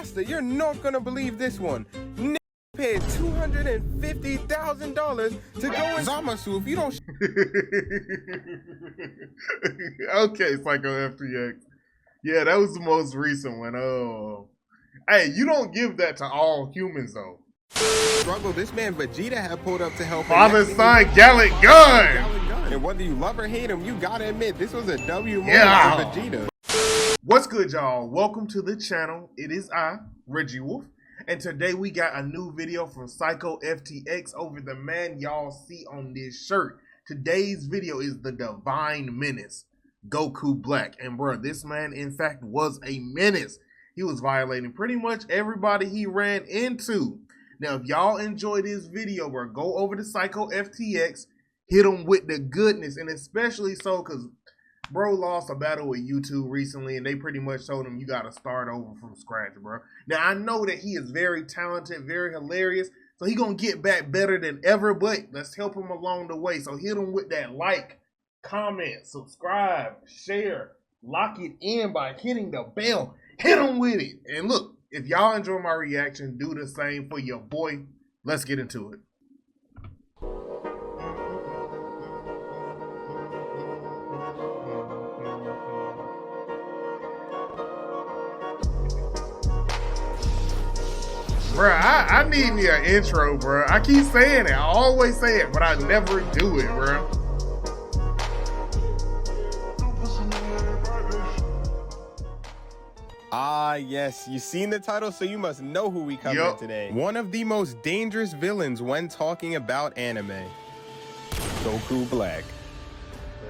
Master, you're not gonna believe this one. N paid $250,000 to go in Zamasu if you don't. Okay, seikoftx. Yeah, that was the most recent one. Oh, hey, you don't give that to all humans though. Struggle this man Vegeta had pulled up to help. Father, son, gallant gun. And whether you love or hate him, you gotta admit this was a W moment for Vegeta. What's good, y'all? Welcome to the channel. It is I, Reggie Wolf, and today we got a new video from seikoftx over the man y'all see on this shirt. Today's video is the Divine Menace, Goku Black. And bro, this man in fact was a menace. He was violating pretty much everybody he ran into. Now, if y'all enjoy this video, bro, go over to seikoftx, hit him with the goodness, and especially so because bro lost a battle with YouTube recently, and they pretty much told him you got to start over from scratch, bro. Now, I know that he is very talented, very hilarious, so he going to get back better than ever, but let's help him along the way. So hit him with that like, comment, subscribe, share, lock it in by hitting the bell. Hit him with it. And look, if y'all enjoy my reaction, do the same for your boy. Let's get into it. Bruh, I need me an intro, bruh. I keep saying it. I always say it, but I never do it, bruh. Ah, yes, you seen the title, so you must know who we covered today. One of the most dangerous villains when talking about anime, Goku Black.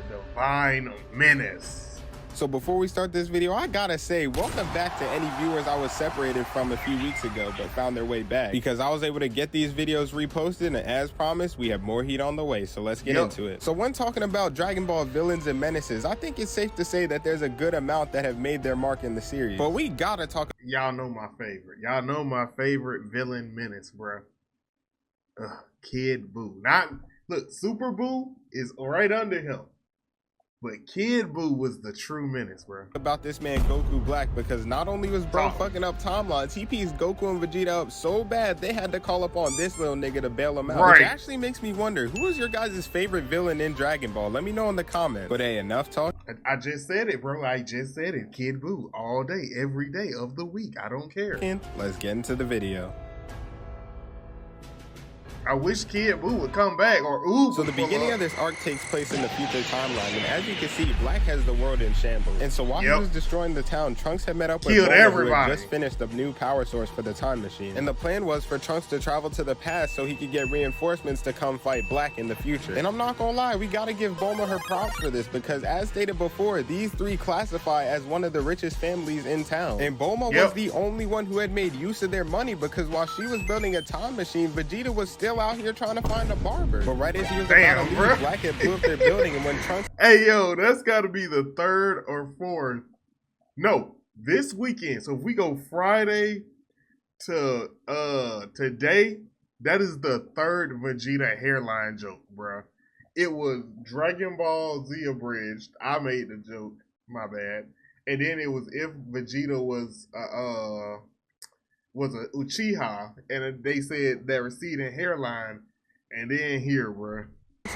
The Divine Menace. So before we start this video, I gotta say, welcome back to any viewers I was separated from a few weeks ago, but found their way back. Because I was able to get these videos reposted, and as promised, we have more heat on the way, so let's get into it. So when talking about Dragon Ball villains and menaces, I think it's safe to say that there's a good amount that have made their mark in the series. But we gotta talk. Y'all know my favorite. Y'all know my favorite villain menace, bro. Kid Buu. Look, Super Buu is right under him. But Kid Buu was the true menace, bro. About this man Goku Black, because not only was bro fucking up timelines, he pieced Goku and Vegeta up so bad they had to call upon this little nigga to bail him out. Which actually makes me wonder, who is your guys' favorite villain in Dragon Ball? Let me know in the comments. But hey, enough talk. I just said it, bro. I just said it. Kid Buu all day, every day of the week. I don't care. Let's get into the video. I wish Kid Buu would come back, or ooh. So the beginning of this arc takes place in the future timeline, and as you can see, Black has the world in shambles. And so while he was destroying the town, Trunks had met up with Bulma, who had just finished a new power source for the time machine. And the plan was for Trunks to travel to the past so he could get reinforcements to come fight Black in the future. And I'm not gonna lie, we gotta give Bulma her props for this, because as stated before, these three classify as one of the richest families in town. And Bulma was the only one who had made use of their money, because while she was building a time machine, Vegeta was still out here trying to find a barber. But right as he was about to leave, Black had blew up their building, and when Trunks— Hey yo, that's gotta be the third or fourth. No, this weekend. So if we go Friday to today, that is the third Vegeta hairline joke, bro. It was Dragon Ball Z abridged. I made the joke, my bad. And then it was if Vegeta was a Uchiha, and they said that receding hairline, and then here, bro.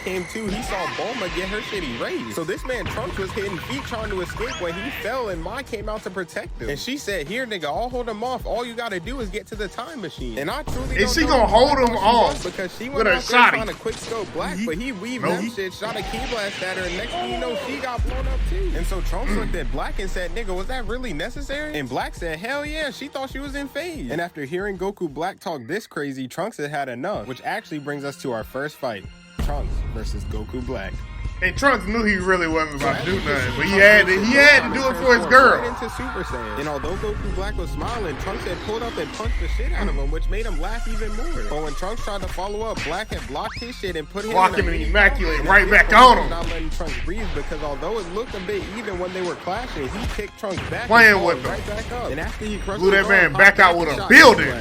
Came to, he saw Bulma get her shit erased. So this man Trunks was hitting feet trying to escape when he fell, and Ma came out to protect him. And she said, "Here, nigga, I'll hold him off. All you gotta do is get to the time machine." And I truly don't know. She gonna hold him off because she went out there trying to quick scope Black, but he weaved that shit, shot a key blast at her, and next thing you know, she got blown up too. And so Trunks looked at Black and said, "Nigga, was that really necessary?" And Black said, "Hell yeah, she thought she was in phase." And after hearing Goku Black talk this crazy, Trunks had had enough, which actually brings us to our first fight. Trunks versus Goku Black. And Trunks knew he really wasn't about to do nothing, but he had to do it for his girl. Right into Super Saiyan. And although Goku Black was smiling, Trunks had pulled up and punched the shit out of him, which made him laugh even more. But when Trunks tried to follow up, Black had blocked his shit and put him in immaculate right back on him. Not letting Trunks breathe, because although it looked a bit even when they were clashing, he kicked Trunks back, playing with him right back up. And after he crushed blew that man back out with a building.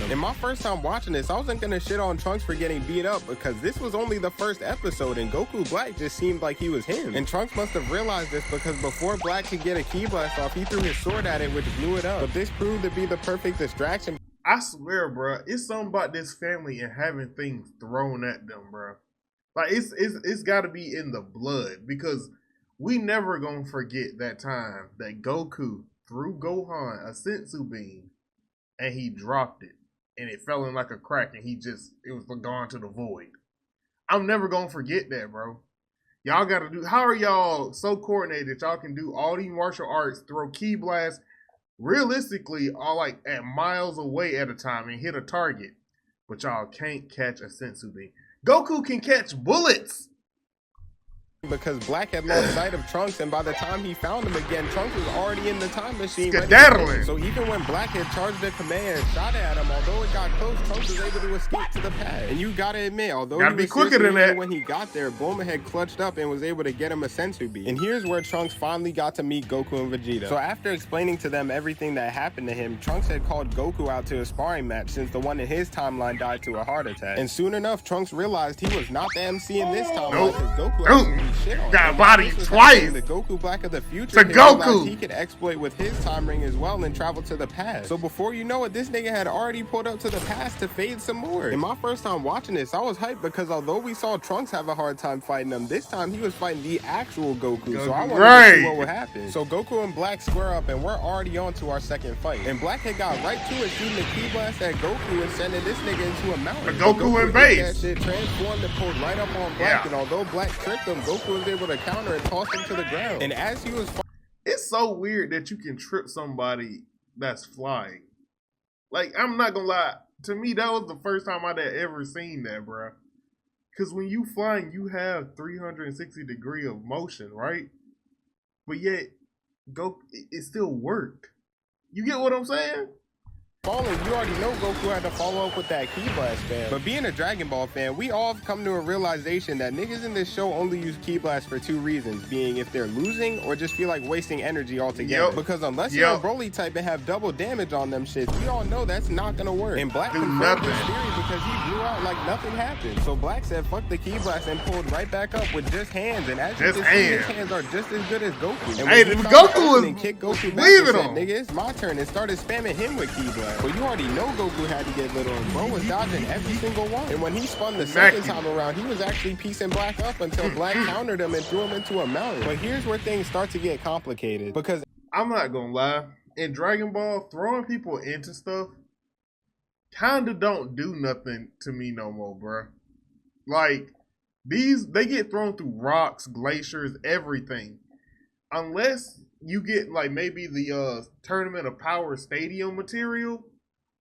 And my first time watching this, I wasn't gonna shit on Trunks for getting beat up, because this was only the first episode, and Goku Black just seemed seemed like he was him. And Trunks must have realized this because before Black could get a ki blast off, he threw his sword at it, which blew it up. But this proved to be the perfect distraction. I swear, bro, it's something about this family and having things thrown at them, bro. Like, it's got to be in the blood, because we never gonna forget that time that Goku threw Gohan a sensu bean and he dropped it and it fell in like a crack and it was gone to the void. I'm never gonna forget that, bro. Y'all gotta do, how are y'all so coordinated that y'all can do all these martial arts, throw ki blasts, realistically, all like at miles away at a time and hit a target, but y'all can't catch a sensu bean? Goku can catch bullets. Because Black had lost sight of Trunks, and by the time he found him again, Trunks was already in the time machine. Skedaddling. So even when Black had charged a command and shot at him, although it got close, Trunks was able to escape to the pad. And you gotta admit, although gotta be quicker than that, when he got there, Bulma had clutched up and was able to get him a sensu bean. And here's where Trunks finally got to meet Goku and Vegeta. So after explaining to them everything that happened to him, Trunks had called Goku out to a sparring match since the one in his timeline died to a heart attack. And soon enough, Trunks realized he was not the MC in this timeline because Goku actually shit on him. Twice. The Goku Black of the future. He could exploit with his time ring as well and travel to the past. So before you know it, this nigga had already pulled up to the past to fade some more. And my first time watching this, I was hyped because although we saw Trunks have a hard time fighting him, this time he was fighting the actual Goku. So I wanted to see what would happen. So Goku and Black square up and we're already on to our second fight. And Black had got right to it, shooting the ki blast at Goku and sending this nigga into a mountain. The Goku in base. That shit transformed and pulled right up on Black. And although Black tricked him, Goku was able to counter and tossed him to the ground. And as he was, it's so weird that you can trip somebody that's flying. Like, I'm not gonna lie, to me that was the first time I'd ever seen that, bro. Because when you flying, you have 360 degree of motion, right? But yet, it still worked. You get what I'm saying? Falling, you already know Goku had to follow up with that ki blast, fam. But being a Dragon Ball fan, we all have come to a realization that niggas in this show only use ki blast for two reasons, being if they're losing or just feel like wasting energy altogether. Because unless you're a Broly type and have double damage on them shits, we all know that's not gonna work. And Black confirmed this theory because he blew out like nothing happened. So Black said fuck the ki blast and pulled right back up with just hands. And as you can see, his hands are just as good as Goku. And hey, Goku was kicked Goku back and said, nigga, it's my turn, and started spamming him with ki blast. But you already know Goku had to get lit on. Bro was dodging every single one. And when he spun the second time around, he was actually piecing Black up until Black countered him and threw him into a mountain. But here's where things start to get complicated. Because I'm not gonna lie, in Dragon Ball, throwing people into stuff kinda don't do nothing to me no more, bro. Like, they get thrown through rocks, glaciers, everything. Unless you get like maybe the Tournament of Power Stadium material,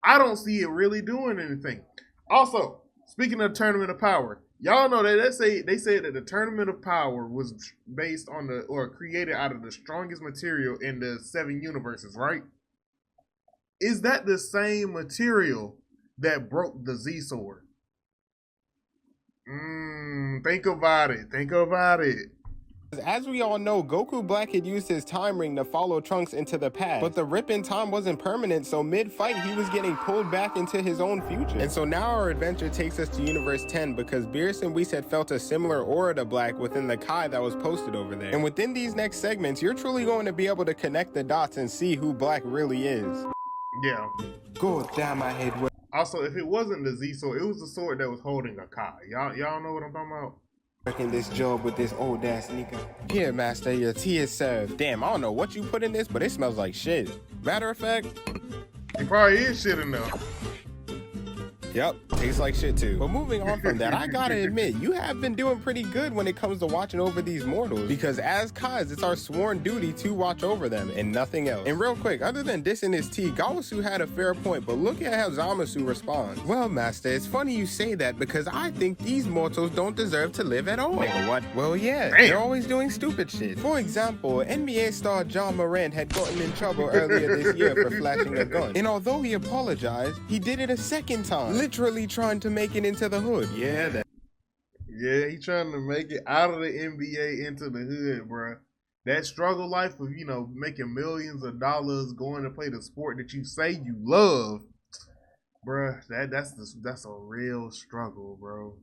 I don't see it really doing anything. Also, speaking of Tournament of Power, y'all know that they say that the Tournament of Power was based on or created out of the strongest material in the 7 universes, right? Is that the same material that broke the Z sword? Think about it. Think about it. As we all know, Goku Black had used his time ring to follow Trunks into the past, but the rip in time wasn't permanent, so mid-fight he was getting pulled back into his own future. And so now our adventure takes us to Universe 10 because Beerus and Whis had felt a similar aura to Black within the Kai that was posted over there. And within these next segments, you're truly going to be able to connect the dots and see who Black really is. Yeah. God damn, my head. Also, if it wasn't the Z sword, it was the sword that was holding a Kai. Y'all know what I'm talking about? Working this job with this old ass nigga. Here, master, your tea is served. Damn, I don't know what you put in this, but it smells like shit. Matter of fact, it probably is shit in there. Yep, tastes like shit too. But moving on from that, I gotta admit, you have been doing pretty good when it comes to watching over these mortals, because as Kais, it's our sworn duty to watch over them and nothing else. And real quick, other than dissing his tea, Gawasu had a fair point, but look at how Zamasu responds. Well, master, it's funny you say that because I think these mortals don't deserve to live at all. Nigga, what? Well, yeah, they're always doing stupid shit. For example, NBA star John Morant had gotten in trouble earlier this year for flashing a gun. And although he apologized, he did it a second time. Literally trying to make it into the hood. Yeah, he trying to make it out of the NBA into the hood, bro. That struggle life of, making millions of dollars, going to play the sport that you say you love, bro. That's a real struggle, bro.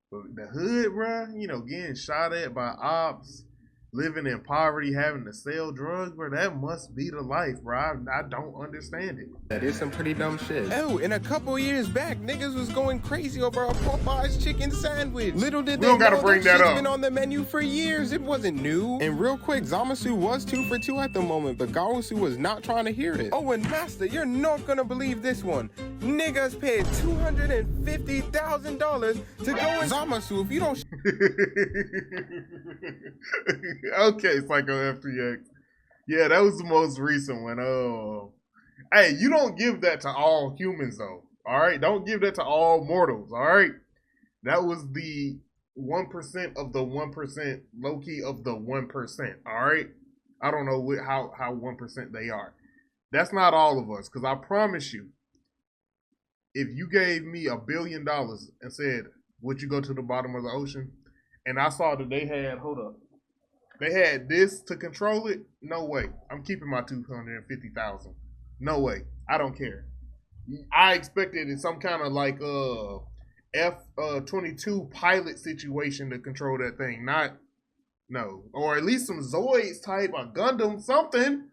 But the hood, bruh, you know, getting shot at by ops, living in poverty, having to sell drugs, bro, that must be the life, bro. I don't understand it. That is some pretty dumb shit. Oh, and a couple years back, niggas was going crazy over a Popeye's chicken sandwich. Little did they know that shit's been on the menu for years. It wasn't new. And real quick, Zamasu was 2 for 2 at the moment, but Gaosu was not trying to hear it. Oh, and Master, you're not gonna believe this one. Niggas paid $250,000 to go in Zamasu if you don't. Okay, seikoftx. Yeah, that was the most recent one. Oh, hey, you don't give that to all humans though. All right, don't give that to all mortals. All right, that was the 1% of the 1%, low key of the 1%. All right, I don't know how 1% they are. That's not all of us, because I promise you, if you gave me $1 billion and said, would you go to the bottom of the ocean? And I saw that they had, hold up, they had this to control it. No way. I'm keeping my 250,000. No way. I don't care. I expected in some kind of like F-22 pilot situation to control that thing. No. Or at least some Zoids type, a Gundam, something,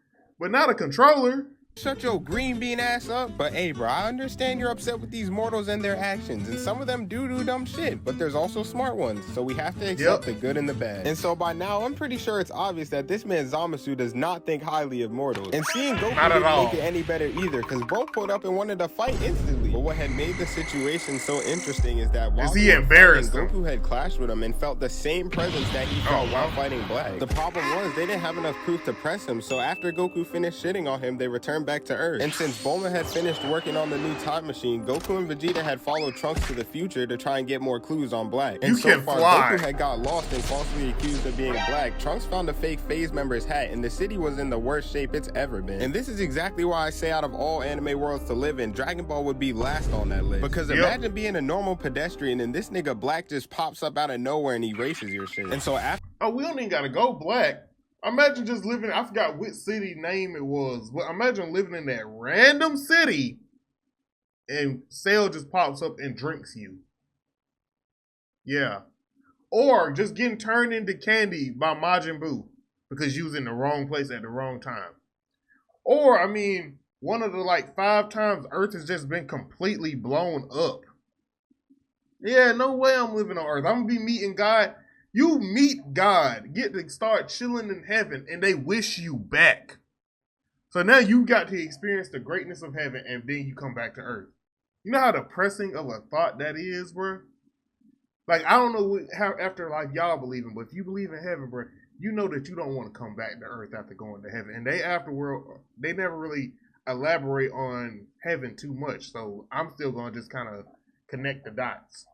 but not a controller. Shut your green bean ass up. But hey, bro, I understand you're upset with these mortals and their actions, and some of them do dumb shit, but there's also smart ones, so we have to accept the good and the bad. And so by now, I'm pretty sure it's obvious that this man Zamasu does not think highly of mortals. And seeing Goku didn't make it any better either, because bro pulled up and wanted to fight instantly. But what had made the situation so interesting is that while he embarrassed him, Goku had clashed with him and felt the same presence that he felt while fighting Black. The problem was they didn't have enough proof to press him, so after Goku finished shitting on him, they returned back to Earth. And since Bulma had finished working on the new time machine, Goku and Vegeta had followed Trunks to the future to try and get more clues on Black. And so far, Goku had got lost and falsely accused of being Black. Trunks found a fake phase member's hat, and the city was in the worst shape it's ever been. And this is exactly why I say out of all anime worlds to live in, Dragon Ball would be last on that list. Because imagine being a normal pedestrian and this nigga Black just pops up out of nowhere and erases your shit. And so after— oh, we don't even gotta go Black. Imagine just living, I forgot which city name it was, but imagine living in that random city and Cell just pops up and drinks you. Yeah. Or just getting turned into candy by Majin Buu because you was in the wrong place at the wrong time. Or, I mean, one of the like 5 times Earth has just been completely blown up. Yeah, no way I'm living on Earth. I'm gonna be meeting God. You meet God, get to start chilling in heaven, and they wish you back. So now you got to experience the greatness of heaven, and then you come back to Earth. You know how depressing of a thought that is, bro? Like, I don't know how afterlife y'all believe in, but if you believe in heaven, bro, you know that you don't want to come back to Earth after going to heaven. And they never really elaborate on heaven too much. So I'm still going to just kind of connect the dots.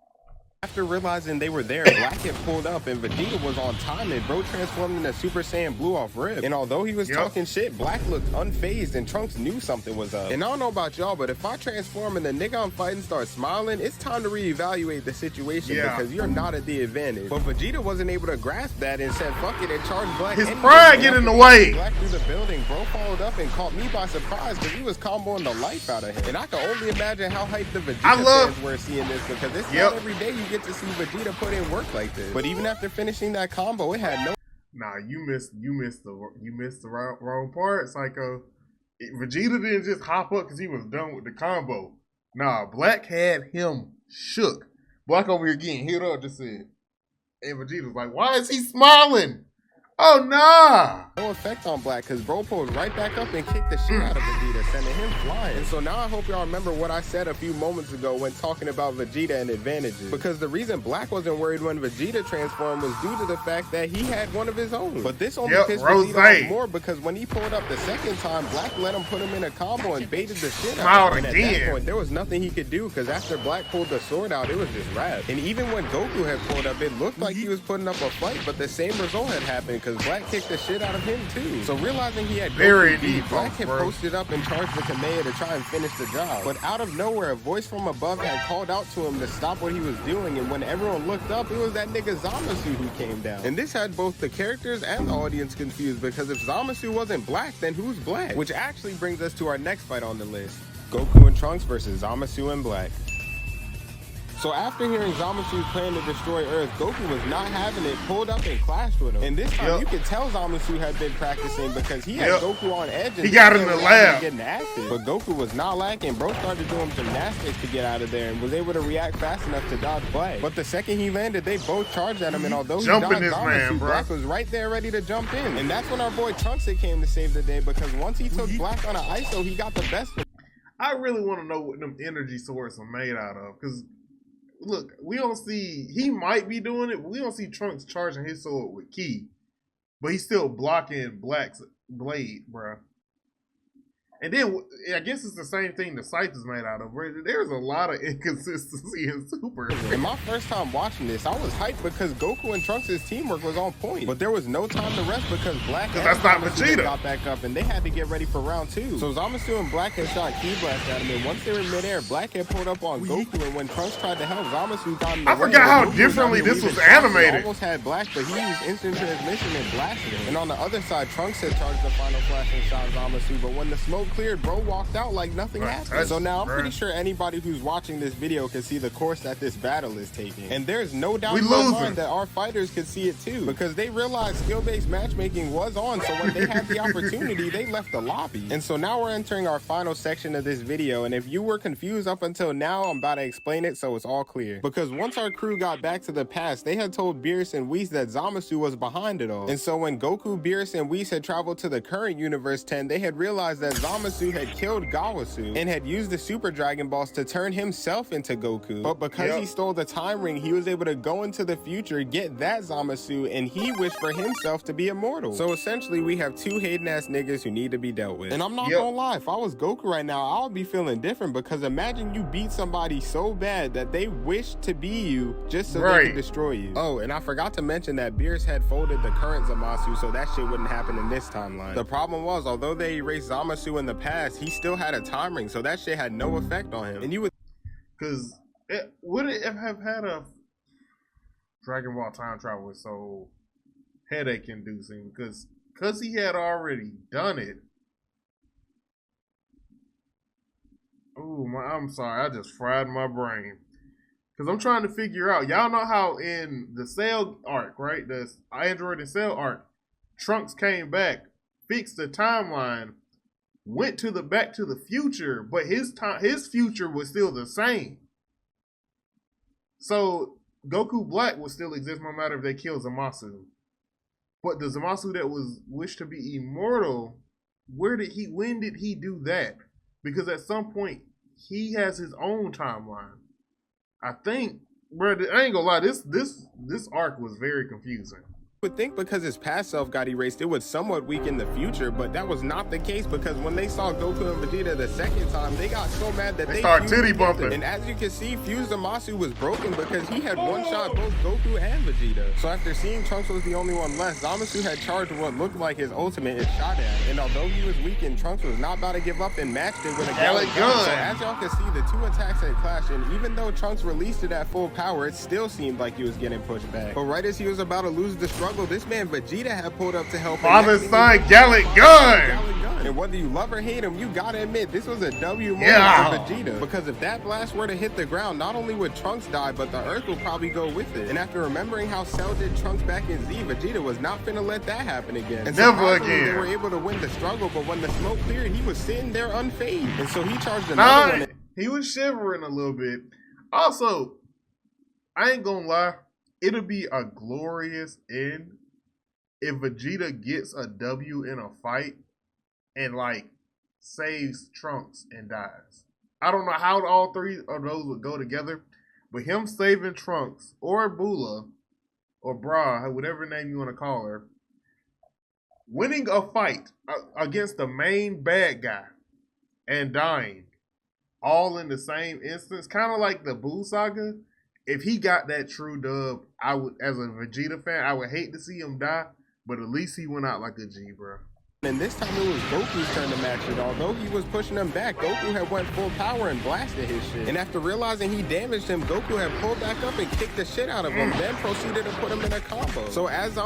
After realizing they were there, Black had pulled up and Vegeta was on time and bro transformed into Super Saiyan Blue off rip. And although he was talking shit, Black looked unfazed and Trunks knew something was up. And I don't know about y'all, but if I transform and the nigga I'm fighting starts smiling, it's time to reevaluate the situation because you're not at the advantage. But Vegeta wasn't able to grasp that and said fuck it and charged Black. His pride get in the way. Black through the building, bro followed up and caught me by surprise because he was comboing the life out of him. And I can only imagine how hyped the Vegeta fans were seeing this because it's not every day you get to see Vegeta put in work like this. But even after finishing that combo, it had no— nah, you missed the wrong part, Psycho. Vegeta didn't just hop up because he was done with the combo. Nah, Black had him shook. Black over here getting hit up, just said. And Vegeta's like, why is he smiling? Oh, nah. No effect on Black because bro pulled right back up and kicked the shit out of Vegeta, sending him flying. And so now I hope y'all remember what I said a few moments ago when talking about Vegeta and advantages. Because the reason Black wasn't worried when Vegeta transformed was due to the fact that he had one of his own. But this only pissed Vegeta off more because when he pulled up the second time, Black let him put him in a combo and baited the shit out of him. And at that point, there was nothing he could do because after Black pulled the sword out, it was just wrapped. And even when Goku had pulled up, it looked like he was putting up a fight, but the same result had happened because Black kicked the shit out of him too. So realizing he had Goku beat, Black had posted up and charged the Kamea to try and finish the job. But out of nowhere, a voice from above had called out to him to stop what he was doing, and when everyone looked up, it was that nigga Zamasu who came down. And this had both the characters and the audience confused because if Zamasu wasn't Black, then who's Black? Which actually brings us to our next fight on the list. Goku and Trunks versus Zamasu and Black. So after hearing Zamasu's plan to destroy Earth, Goku was not having it, pulled up and clashed with him. And this time you could tell Zamasu had been practicing because he had Goku on edge and he got in the lab getting active. But Goku was not lacking. Bro started doing gymnastics to get out of there and was able to react fast enough to dodge Black. But the second he landed, they both charged at him, and although he dodged Zamasu, Black was right there ready to jump in. And that's when our boy Trunks came to save the day, because once he took Black on an ISO, he got the best of him. I really want to know what them energy swords are made out of, because look, we don't see, he might be doing it, but we don't see Trunks charging his sword with Ki. But he's still blocking Black's blade, bro. And then, I guess it's the same thing the Scythe is made out of, bro. There's a lot of inconsistency in Super. And my first time watching this, I was hyped because Goku and Trunks' teamwork was on point. But there was no time to rest because Black and Zamasu got back up and they had to get ready for round 2. So Zamasu and Black had shot Ki Blast at him, and once they were in midair, Black had pulled up on Goku, and when Trunks tried to help, Zamasu got in the way. I forgot how differently this was animated. He almost had Black, but he used instant transmission and blasted him. And on the other side, Trunks had charged the final flash and shot Zamasu, but when the smoke cleared, bro walked out like nothing happened. So now I'm pretty sure anybody who's watching this video can see the course that this battle is taking. And there's no doubt in my mind that our fighters could see it too, because they realized skill-based matchmaking was on, so when they had the opportunity, they left the lobby. And so now we're entering our final section of this video, and if you were confused up until now, I'm about to explain it so it's all clear. Because once our crew got back to the past, they had told Beerus and Whis that Zamasu was behind it all. And so when Goku, Beerus, and Whis had traveled to the current Universe 10, they had realized that Zamasu had killed Gawasu and had used the Super Dragon Balls to turn himself into Goku. But because he stole the time ring, he was able to go into the future, get that Zamasu, and he wished for himself to be immortal. So essentially, we have two hating-ass niggas who need to be dealt with. And I'm not gonna lie, if I was Goku right now, I would be feeling different, because imagine you beat somebody so bad that they wish to be you just so they can destroy you. Oh, and I forgot to mention that Beerus had folded the current Zamasu, so that shit wouldn't happen in this timeline. The problem was, although they erased Zamasu in the past, he still had a time ring, so that shit had no effect on him. And you would, because would it have had a Dragon Ball time travel was so headache inducing, because he had already done it. Ooh, I'm sorry, I just fried my brain, because I'm trying to figure out, y'all know how in the Cell arc, right, the Android and Cell arc, Trunks came back, fixed the timeline, went to the Back to the Future, but his future was still the same. So Goku Black would still exist no matter if they kill Zamasu. But the Zamasu that was wished to be immortal, when did he do that? Because at some point he has his own timeline. I think, bro, I ain't gonna lie, this arc was very confusing. Would think because his past self got erased, it would somewhat weaken the future, but that was not the case, because when they saw Goku and Vegeta the second time, they got so mad that they started titty bumping. And as you can see, Fused Zamasu was broken because he had one-shot both Goku and Vegeta. So after seeing Trunks was the only one left, Zamasu had charged what looked like his ultimate and shot at him. And although he was weakened, Trunks was not about to give up and matched it with a Gallic gun. So as y'all can see, the two attacks had clashed, and even though Trunks released it at full power, it still seemed like he was getting pushed back. But right as he was about to lose the struggle, this man Vegeta had pulled up to help. Father, son, Gallic gun. And whether you love or hate him, you gotta admit this was a W moment for Vegeta. Because if that blast were to hit the ground, not only would Trunks die, but the Earth would probably go with it. And after remembering how Cell did Trunks back in Z, Vegeta was not finna let that happen again. And never again. They were able to win the struggle, but when the smoke cleared, he was sitting there unfazed. And so he charged another one. He was shivering a little bit. Also, I ain't gonna lie, it'll be a glorious end if Vegeta gets a W in a fight and like saves Trunks and dies. I don't know how all three of those would go together, but him saving Trunks or Bula or Bra, whatever name you want to call her, winning a fight against the main bad guy and dying all in the same instance, kind of like the Buu saga. If he got that true dub, I would, as a Vegeta fan, I would hate to see him die, but at least he went out like a G, bro. And this time it was Goku's turn to match it. Although he was pushing him back, Goku had went full power and blasted his shit. And after realizing he damaged him, Goku had pulled back up and kicked the shit out of him, then proceeded to put him in a combo. So as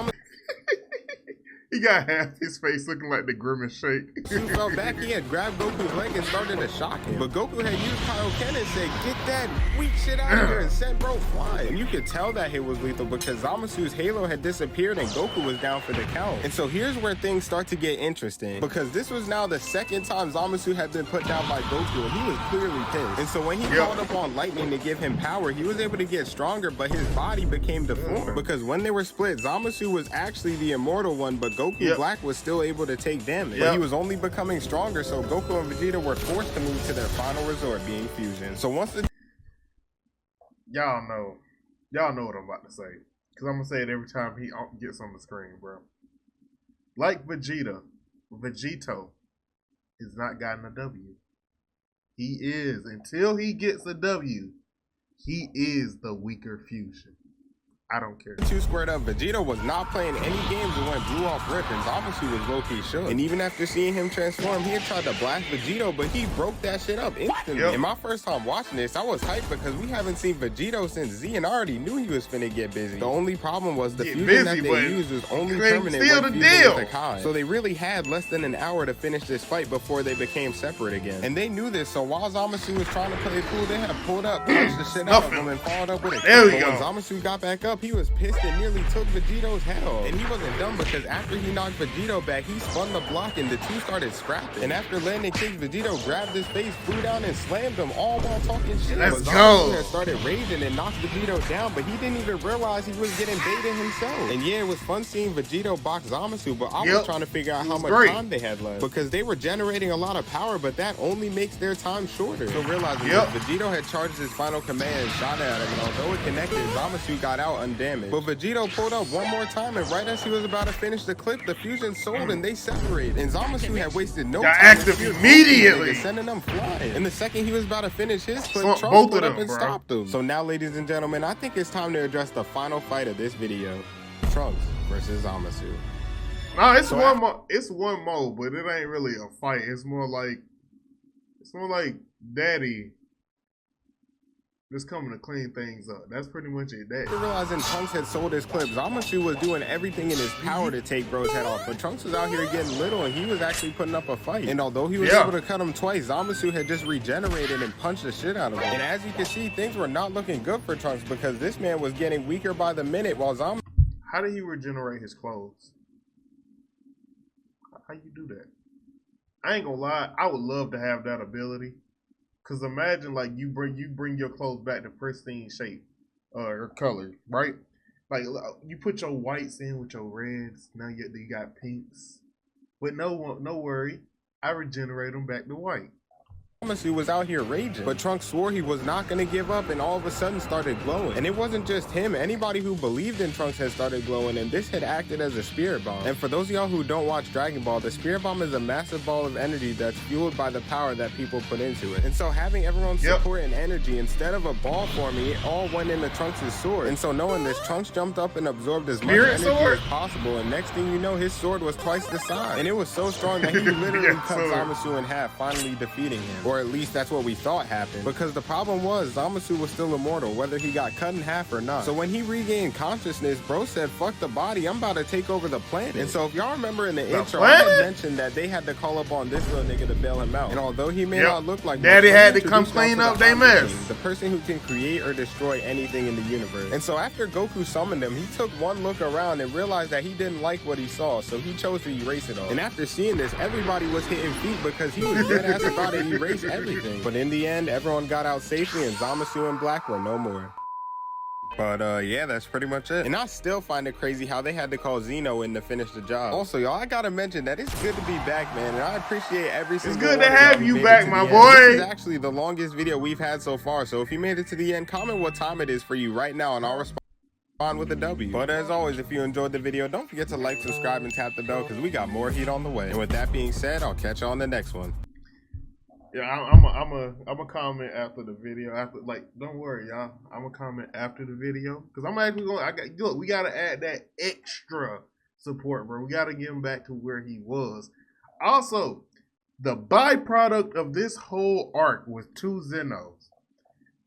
He got half his face looking like the grimace shake. He fell back, he had grabbed Goku's leg and started to shock him. But Goku had used Kaioken and said, "Get that weak shit out of here," and sent bro flying. And you could tell that hit was lethal because Zamasu's halo had disappeared and Goku was down for the count. And so here's where things start to get interesting, because this was now the second time Zamasu had been put down by Goku, and he was clearly pissed. And so when he called upon lightning to give him power, he was able to get stronger, but his body became deformed. Because when they were split, Zamasu was actually the immortal one, but Goku Black was still able to take damage. But he was only becoming stronger, so Goku and Vegeta were forced to move to their final resort, being fusion. So once the... Y'all know what I'm about to say. Because I'm going to say it every time he gets on the screen, bro. Like Vegeta, Vegito has not gotten a W. He is, until he gets a W, he is the weaker fusion. I don't care. Two squared up, Vegeta was not playing any games and went blew off rip, and Zamasu was low-key shook. And even after seeing him transform, he had tried to blast Vegito, but he broke that shit up instantly. And my first time watching this, I was hyped because we haven't seen Vegito since Z, and I already knew he was finna get busy. The only problem was the fusion that they used was only permanent when fusing with Akai. So they really had less than an hour to finish this fight before they became separate again. And they knew this, so while Zamasu was trying to play it cool, they had pulled up, punched the shit out of him, and followed up with a there kick. But when Zamasu got back up, he was pissed and nearly took Vegito's health. And he wasn't dumb because after he knocked Vegito back, he spun the block and the two started scrapping. And after landing kicks, Vegito grabbed his face, flew down and slammed him, all while talking shit. Let's go. Had started raging and knocked Vegito down, but he didn't even realize he was getting baited himself. And yeah, it was fun seeing Vegito box Zamasu, but I was trying to figure out how much time they had left, because they were generating a lot of power, but that only makes their time shorter. So realizing that Vegito had charged his final command and shot at him, and although it connected, Zamasu got out undamaged. But Vegito pulled up one more time, and right as he was about to finish the clip, the fusion sold and they separated. And Zamasu had wasted no time. Active immediately, sending them flying. And the second he was about to finish his clip, Trunks put up and stopped him. So now, ladies and gentlemen, I think it's time to address the final fight of this video: Trunks versus Zamasu. No, it's one more. It's one more, but it ain't really a fight. It's more like Daddy just coming to clean things up. That's pretty much it. Realizing Trunks had sold his clip, Zamasu was doing everything in his power to take bro's head off, but Trunks was out here getting little, and he was actually putting up a fight. And although he was able to cut him twice, Zamasu had just regenerated and punched the shit out of him. And as you can see, things were not looking good for Trunks because this man was getting weaker by the minute, while Zamasu... How did he regenerate his clothes? How you do that? I ain't gonna lie, I would love to have that ability. Cause imagine like you bring your clothes back to pristine shape or color, right? Like you put your whites in with your reds. Now you got pinks. But no worry, I regenerate them back to white. Zamasu was out here raging, but Trunks swore he was not going to give up and all of a sudden started glowing. And it wasn't just him. Anybody who believed in Trunks had started glowing, and this had acted as a spirit bomb. And for those of y'all who don't watch Dragon Ball, the spirit bomb is a massive ball of energy that's fueled by the power that people put into it. And so having everyone's support and energy, instead of a ball forming, it all went into Trunks' sword. And so knowing this, Trunks jumped up and absorbed as much energy as possible, and next thing you know, his sword was twice the size. And it was so strong that he literally cut Zamasu in half, finally defeating him. Or at least that's what we thought happened. Because the problem was, Zamasu was still immortal, whether he got cut in half or not. So when he regained consciousness, bro said, "Fuck the body, I'm about to take over the planet." And so if y'all remember in the intro, I had mentioned that they had to call up on this little nigga to bail him out. And although he may not look like Daddy had to come clean up they mess. The person who can create or destroy anything in the universe. And so after Goku summoned him, he took one look around and realized that he didn't like what he saw, so he chose to erase it all. And after seeing this, everybody was hitting feet because he was dead ass about to erase everything. But in the end, everyone got out safely and Zamasu and Black were no more. But yeah, that's pretty much it. And I still find it crazy how they had to call Zeno in to finish the job. Also, y'all, I gotta mention that it's good to be back, man, and I appreciate every single one. It's good to have you back, my boy. This is actually the longest video we've had so far, so if you made it to the end, comment what time it is for you right now and I'll respond with a W. But as always, if you enjoyed the video, don't forget to like, subscribe, and tap the bell because we got more heat on the way. And with that being said, I'll catch you on the next one. Yeah, I'm a comment after the video. Don't worry, y'all. I'm a comment after the video because I'm actually going. Look, we gotta add that extra support, bro. We gotta get him back to where he was. Also, the byproduct of this whole arc was 2 Zenos,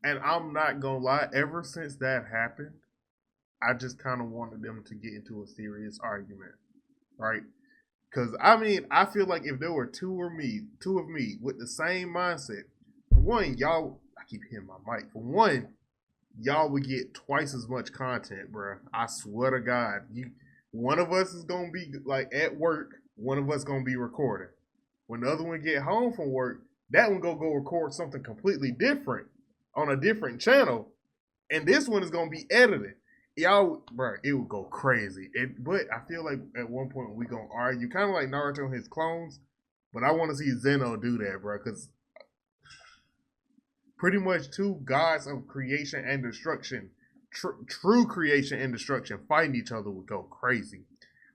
and I'm not gonna lie. Ever since that happened, I just kind of wanted them to get into a serious argument, right? Because, I mean, I feel like if there were two of me with the same mindset, for one, y'all, I keep hitting my mic. For one, y'all would get twice as much content, bro. I swear to God. One of us is going to be, like, at work. One of us going to be recording. When the other one get home from work, that one go record something completely different on a different channel. And this one is going to be edited. Y'all, bro, it would go crazy. But I feel like at one point we going to argue, kind of like Naruto and his clones. But I want to see Zeno do that, bro, because pretty much two gods of creation and destruction, true creation and destruction, fighting each other would go crazy.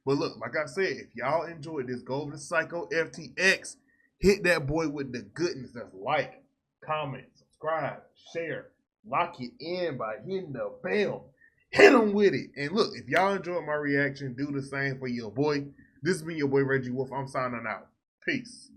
But look, like I said, if y'all enjoyed this, go over to seikoftx, hit that boy with the goodness. That's like, comment, subscribe, share, lock it in by hitting the bell. Hit them with it. And look, if y'all enjoyed my reaction, do the same for your boy. This has been your boy Reggie Wolf. I'm signing out. Peace.